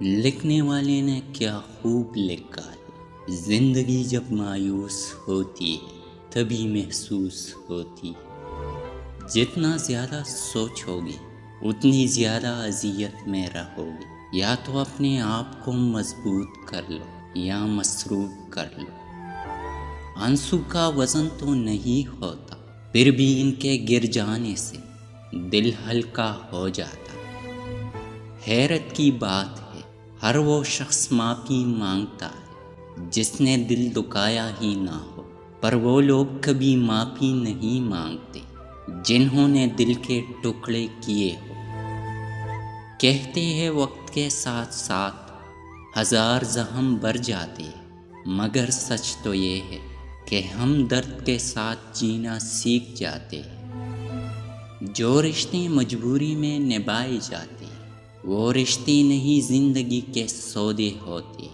لکھنے والے نے کیا خوب لکھا ہے، زندگی جب مایوس ہوتی ہے تبھی محسوس ہوتی ہے۔ جتنا زیادہ سوچو گے اتنی زیادہ اذیت میں رہو گے۔ یا تو اپنے آپ کو مضبوط کر لو یا مسروب کر لو۔ آنسو کا وزن تو نہیں ہوتا، پھر بھی ان کے گر جانے سے دل ہلکا ہو جاتا۔ حیرت کی بات ہے، ہر وہ شخص معافی مانگتا ہے جس نے دل دکھایا ہی نہ ہو، پر وہ لوگ کبھی معافی نہیں مانگتے جنہوں نے دل کے ٹکڑے کیے ہو۔ کہتے ہیں وقت کے ساتھ ساتھ ہزار زخم بھر جاتے ہیں، مگر سچ تو یہ ہے کہ ہم درد کے ساتھ جینا سیکھ جاتے ہیں۔ جو رشتے مجبوری میں نبھائے جاتے ہیں وہ رشتے نہیں زندگی کے سودے ہوتے۔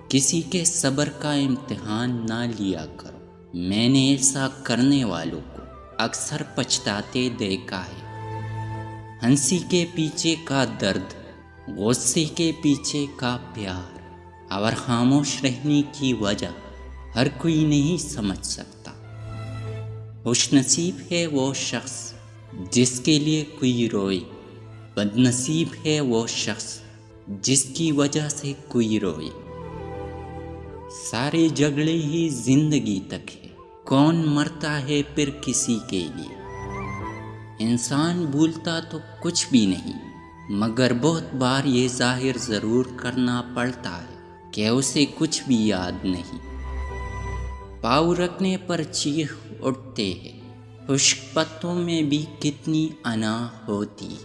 کسی کے صبر کا امتحان نہ لیا کرو، میں نے ایسا کرنے والوں کو اکثر پچھتاتے دیکھا ہے۔ ہنسی کے پیچھے کا درد، غصے کے پیچھے کا پیار اور خاموش رہنے کی وجہ ہر کوئی نہیں سمجھ سکتا۔ خوش نصیب ہے وہ شخص جس کے لیے کوئی روئے، بد نصیب ہے وہ شخص جس کی وجہ سے کوئی روئے۔ سارے جھگڑے ہی زندگی تک ہے، کون مرتا ہے پھر کسی کے لیے۔ انسان بھولتا تو کچھ بھی نہیں، مگر بہت بار یہ ظاہر ضرور کرنا پڑتا ہے کہ اسے کچھ بھی یاد نہیں۔ پاؤں رکھنے پر چیخ اٹھتے ہیں، خشک پتوں میں بھی کتنی انا ہوتی۔